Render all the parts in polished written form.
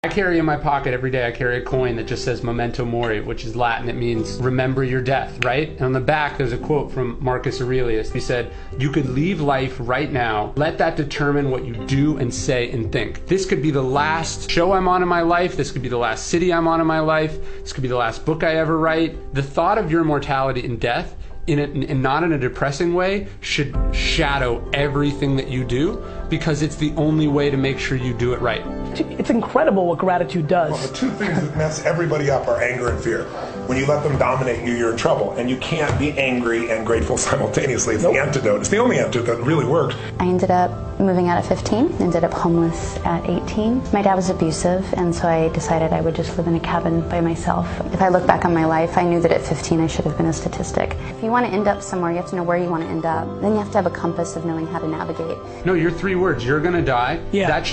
I carry in my pocket every day, I carry a coin that just says Memento Mori, which is Latin. It means remember your death, right? And on the back, there's a quote from Marcus Aurelius. He said, you could leave life right now. Let that determine what you do and say and think. This could be the last show I'm on in my life. This could be the last city I'm on in my life. This could be the last book I ever write. The thought of your mortality and death, and not in a depressing way, should shadow everything that you do, because it's the only way to make sure you do it right. It's incredible what gratitude does. Well, the two things that mess everybody up are anger and fear. When you let them dominate you, you're in trouble. And you can't be angry and grateful simultaneously. It's the antidote. It's the only antidote that really works. I ended up moving out at 15, ended up homeless at 18. My dad was abusive, and so I decided I would just live in a cabin by myself. If I look back on my life, I knew that at 15 I should have been a statistic. If you want to end up somewhere, you have to know where you want to end up. Then you have to have a compass of knowing how to navigate. No, your 3 words, you're gonna die. Yeah. That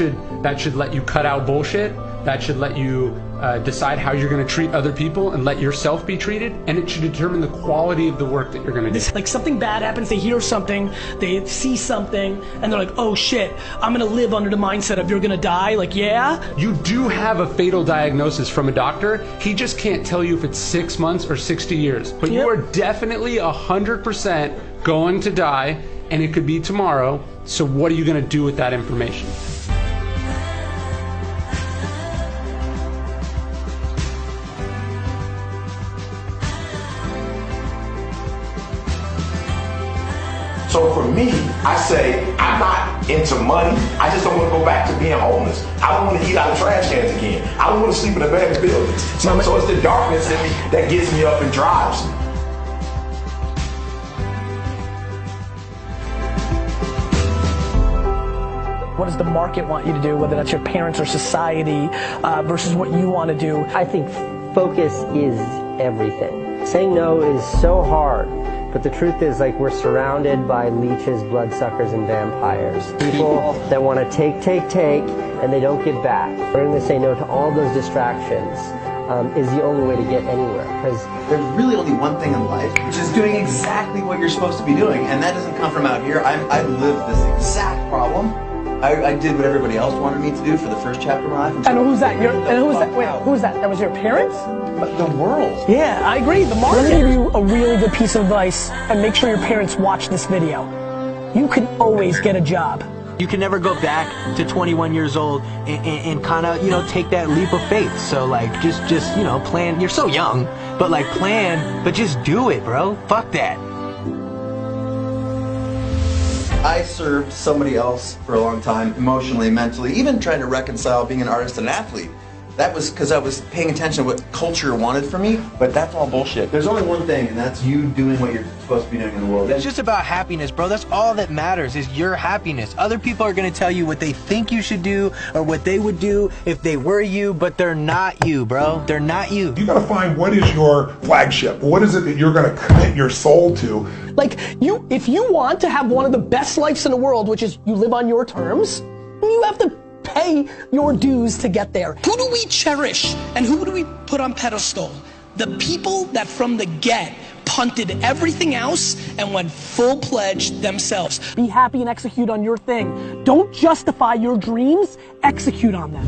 should let you cut out bullshit. That should let you decide how you're going to treat other people and let yourself be treated, and it should determine the quality of the work that you're going to do. Like something bad happens, they hear something, they see something, and they're like, oh shit, I'm going to live under the mindset of you're going to die. Like, yeah? You do have a fatal diagnosis from a doctor. He just can't tell you if it's 6 months or 60 years. But you are definitely 100% going to die, and it could be tomorrow. So what are you going to do with that information? So for me, I say, I'm not into money. I just don't want to go back to being homeless. I don't want to eat out of trash cans again. I don't want to sleep in abandoned buildings. So it's the darkness in me that gets me up and drives me. What does the market want you to do, whether that's your parents or society, versus what you want to do? I think focus is everything. Saying no is so hard. But the truth is, like, we're surrounded by leeches, bloodsuckers, and vampires. People that want to take, and they don't give back. Learning to say no to all those distractions is the only way to get anywhere. Because there's really only one thing in life, which is doing exactly what you're supposed to be doing. And that doesn't come from out here. I've lived this exact problem. I did what everybody else wanted me to do for the first chapter of my life. And who's that? Who's that? Wait, who's that? That was your parents? The world. Yeah, I agree. The market. Let me give you a really good piece of advice, and make sure your parents watch this video. You can always get a job. You can never go back to 21 years old and kind of, take that leap of faith. So like, just, plan. You're so young, but like plan, but just do it, bro. Fuck that. I served somebody else for a long time, emotionally, mentally, even trying to reconcile being an artist and an athlete. That was because I was paying attention to what culture wanted from me, but that's all bullshit. There's only one thing, and that's you doing what you're supposed to be doing in the world. It's just about happiness, bro. That's all that matters, is your happiness. Other people are going to tell you what they think you should do or what they would do if they were you, but they're not you, bro. They're not you. You got to find what is your flagship. What is it that you're going to commit your soul to? Like, if you want to have one of the best lives in the world, which is you live on your terms, you have to pay your dues to get there. Who do we cherish and who do we put on pedestal? The people that from the get punted everything else and went full-pledged themselves. Be happy and execute on your thing. Don't justify your dreams, execute on them.